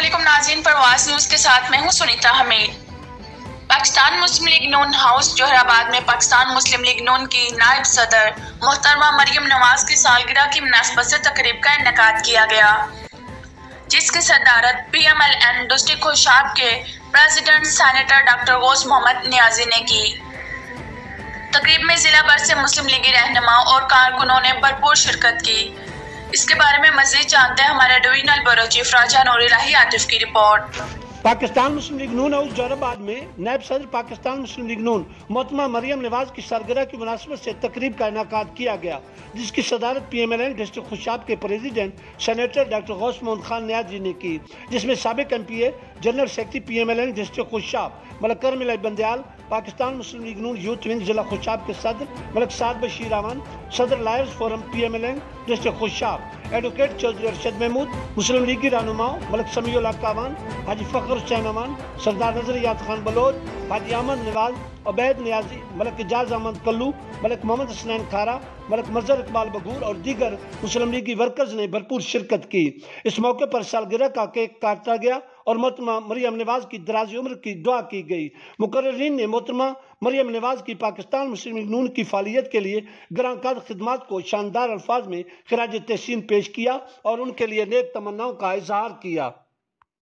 अस्सलामुअलैकुम नाज़रीन, परवाज़ न्यूज़ के साथ मैं हूं सुनीता हमीद। पाकिस्तान मुस्लिम लीग नून हाउस जोहराबाद में पाकिस्तान मुस्लिम लीग नून की नायब सदर मोहतरमा मरियम नवाज की सालगिरह की मुनासबत से तकरीब का इनेकाद किया गया, जिसकी सदारत PMLN डिस्ट्रिक्ट खुशाब के president senator doctor Ghaus Muhammad Niazi ने की। तकरीब में जिला भर से मुस्लिम लीगी रहनुमाओं और कारकुनों ने भरपूर शिरकत की। इसके बारे में मज़ीद जानते हैं हमारे डिवीजनल ब्यूरो चीफ राजा नूर इलाही आतिफ की रिपोर्ट। पाकिस्तान मुस्लिम लीग नून हाउस जोहराबाद में नायब सदर पाकिस्तान मुस्लिम लीग नून मोहतरमा मरियम नवाज की सालगिरह की मुनासबत से तकरीब का इनेकाद किया गया, जिसकी सदारत PMLN डिस्ट्रिक्ट खुशाब के president senator doctor Ghaus Mohammad Khan Niazi ने की, जिसमें साबिक MPA general secretary PMLN district Khushab Malik Karam Ilahi Bandyal, Pakistan Muslim League Noon youth wing जिला खुशाब के सदर मलक साद बशीर अमान, सदर lawyers forum PMLN district Khushab advocate Chaudhry Arshad Mahmood, मुस्लिम लीगी रहनुमाओं मलक समीउल हक अमान, हाजी फखर हुसैन अमान, सरदार नजरियात खान बलोच, हाजी अहमद नवाज, उबैद नियाजी, मलक एजाज अहमद कल्लू, मलक मोहम्मद हसनैन खारा, मलक मजहर इकबाल बगूर और दीगर मुस्लिम लीगी वर्कर्स ने भरपूर शिरकत की। इस मौके पर सालगिरह का केक काटा गया और मोहतरमा मरियम नवाज की दराज उम्र की दुआ की गई। मुकर्ररीन ने मोहतरमा मरियम नवाज की पाकिस्तान मुस्लिम लीग नून की फालियत के लिए ग्रांकाद खिदमात को शानदार अल्फाज में खिराज तहसीन पेश किया और उनके लिए नेक तमन्नाओं का इजहार किया।